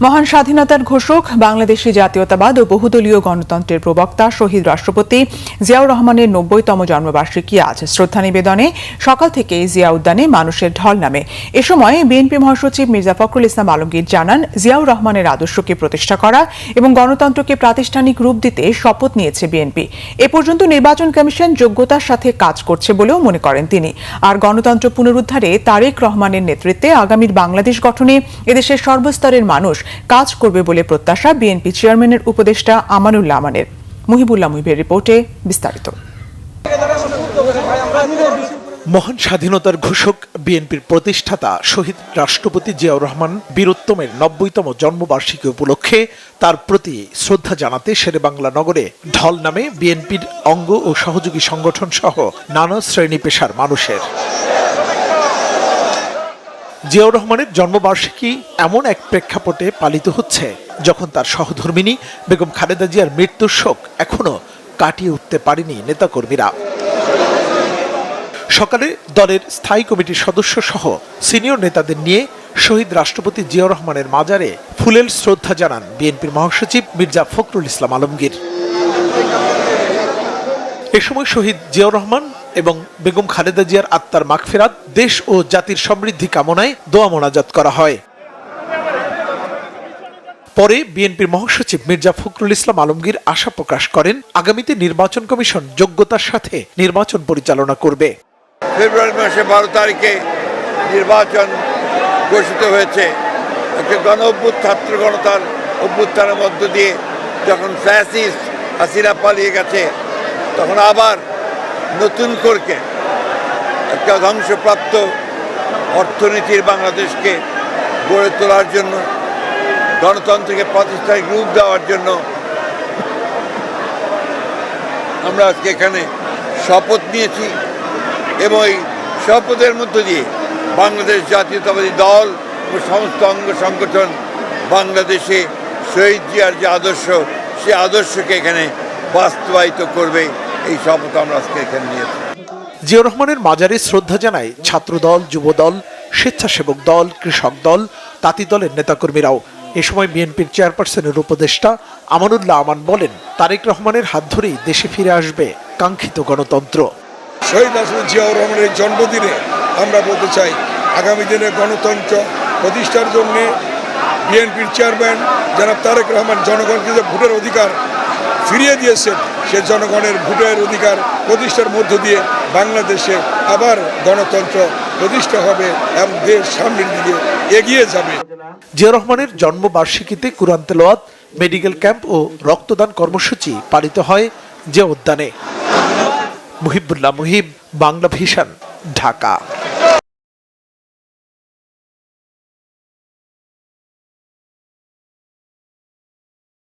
মহান স্বাধীনতার ঘোষক, বাংলাদেশি জাতীয়তাবাদ ও বহুদলীয় গণতন্ত্রের প্রবক্তা শহীদ রাষ্ট্রপতি জিয়াউর রহমানের ৯০তম জন্মবার্ষিকী আজ। শ্রদ্ধা নিবেদনে সকাল থেকেই জিয়া উদ্যানে মানুষের ঢল নামে। এ সময় বিএনপি মহাসচিব মির্জা ফখরুল ইসলাম আলমগীর জানান, জিয়াউর রহমানের আদর্শকে প্রতিষ্ঠা করা এবং গণতন্ত্রকে প্রাতিষ্ঠানিক রূপ দিতে শপথ নিয়েছে বিএনপি। এ পর্যন্ত নির্বাচন কমিশন যোগ্যতার সাথে কাজ করছে বলেও মনে করেন তিনি। আর গণতন্ত্র পুনরুদ্ধারে তারেক রহমানের নেতৃত্বে আগামীর বাংলাদেশ গঠনে এদেশের সর্বস্তরের মানুষ কাজ করবে বলে প্রত্যাশা বিএনপি চেয়ারম্যানের উপদেষ্টা আমানুল্লাহ আমানের। মুহিবুল্লাহ মুহিবের রিপোর্টে বিস্তারিত। মহান স্বাধীনতার ঘোষক, বিএনপির প্রতিষ্ঠাতা শহীদ রাষ্ট্রপতি জিয়াউর রহমান বীরোত্তমের ৯০তম জন্মবার্ষিকী উপলক্ষে তার প্রতি শ্রদ্ধা জানাতে শেরেবাংলা নগরে ঢল নামে বিএনপির অঙ্গ ও সহযোগী সংগঠন সহ নানা শ্রেণী পেশার মানুষের। জিয়াউর রহমানের জন্মবার্ষিকী এমন এক প্রেক্ষাপটে পালিত হচ্ছে যখন তার সহধর্মিণী বেগম খালেদা জিয়ার মৃত্যুর শোক এখনো কাটিয়ে উঠতে পারেনি নেতাকর্মীরা। সকালে দলের স্থায়ী কমিটির সদস্য সহ সিনিয়র নেতাদের নিয়ে শহীদ রাষ্ট্রপতি জিয়াউর রহমানের মাজারে ফুলেল শ্রদ্ধা জানান বিএনপির মহাসচিব মির্জা ফখরুল ইসলাম আলমগীর। এ সময় শহীদ জিয়াউর রহমান এবং বেগম খালেদা জিয়ার আত্মার মাগফিরাত, দেশ ও জাতির সমৃদ্ধি কামনায় দোয়া মোনাজাত করা হয়। পরে বিএনপির মহাসচিব মির্জা ফখরুল ইসলাম আলমগীর আশা প্রকাশ করেন, আগামীতে নির্বাচন কমিশন যোগ্যতার সাথে নির্বাচন পরিচালনা করবে। ফেব্রুয়ারি মাসে 12 তারিখে নির্বাচন ঘোষিত হয়েছে। একটা ছাত্র গণতার অভ্যুত্থানের মধ্য দিয়ে যখন ফ্যাসিস্ট হাসিনা পালিয়ে গেছে, তখন আবার নতুন করে একটা ধ্বংসপ্রাপ্ত অর্থনীতির বাংলাদেশকে গড়ে তোলার জন্য, গণতন্ত্রকে প্রতিষ্ঠায় রূপ দেওয়ার জন্য আমরা আজকে এখানে শপথ নিয়েছি এবং এই শপথের মধ্য দিয়ে বাংলাদেশ জাতীয়তাবাদী দল ও সমস্ত অঙ্গ সংগঠন বাংলাদেশে শহীদ জিয়ার যে আদর্শ, সে আদর্শকে এখানে বাস্তবায়িত করবে, এই শপথ আমরা আজকে এখানে নিয়েছি। জিয়াউর রহমানের মাজারে শ্রদ্ধা জানায় ছাত্রদল, যুবদল, স্বেচ্ছাসেবক দল, কৃষক দল, তাঁতি দলের নেতাকর্মীরাও। এ সময় বিএনপির চেয়ারপারসনের উপদেষ্টা আমানুল্লাহ আমান বলেন, তারেক রহমানের হাত ধরেই দেশে ফিরে আসবে কাঙ্ক্ষিত গণতন্ত্র। শহীদ রাষ্ট্রপতি জিয়াউর রহমানের জন্মদিনে আমরা বলতে চাই, আগামী দিনে গণতন্ত্র প্রতিষ্ঠার জন্য বিএনপির চেয়ারম্যান জনাব তারেক রহমান জনগণকে যে ভোটের অধিকার ফিরিয়ে দিয়েছেন, সে জনগণের ভোটের অধিকার প্রতিষ্ঠার মধ্য দিয়ে বাংলাদেশে আবার গণতন্ত্র প্রতিষ্ঠা হবে এবং দেশ সামনের দিকে এগিয়ে যাবে। জিয়াউর রহমানের জন্মবার্ষিকীতে কুরআন তেলাওয়াত, মেডিকেল ক্যাম্প ও রক্তদান কর্মসূচি পালিত হয় জিয়া উদ্যানে। মুহিবুল্লাহ মুহিব, বাংলা ভিশন, ঢাকা।